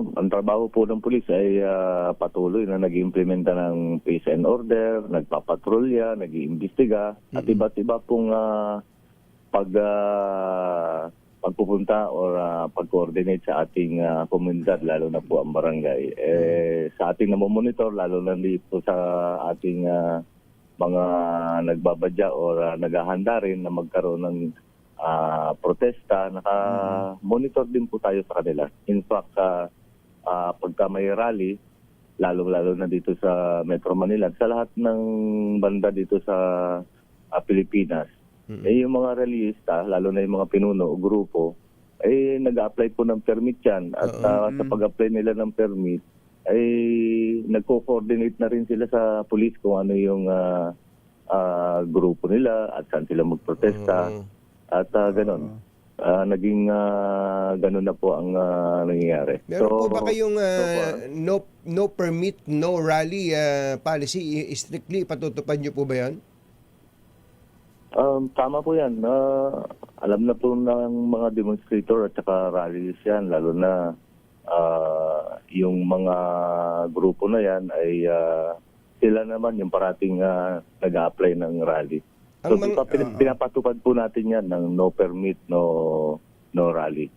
Ang trabaho po ng pulis ay patuloy na nag-iimplementa ng peace and order, nagpapatrolya, nag-iimbestiga, at iba't iba pong pagpupunta or pag-coordinate sa ating komunidad, lalo na po ang barangay. Sa ating namomonitor, lalo na dito sa ating mga nagbabadya or naghahanda rin na magkaroon ng protesta, naka-monitor din po tayo sa kanila. In fact, pagka may rally, lalo-lalo na dito sa Metro Manila, sa lahat ng banda dito sa Pilipinas, yung mga rallyista, lalo na yung mga pinuno o grupo, nag-a-apply po ng permit yan. At sa pag-apply nila ng permit, ay nagko-coordinate na rin sila sa police kung ano yung grupo nila at saan sila magprotesta. At ganon. Naging ganon na po ang nangyayari. Meron po ba kayong no permit, no rally policy? Strictly patutupad nyo po ba yan? Tama po yan. Alam na po ng mga demonstrator at saka rallies yan, lalo na yung mga grupo na yan ay sila naman yung parating nag-a-apply ng rally. So, pinapatupad po natin yan ng no permit, no rally.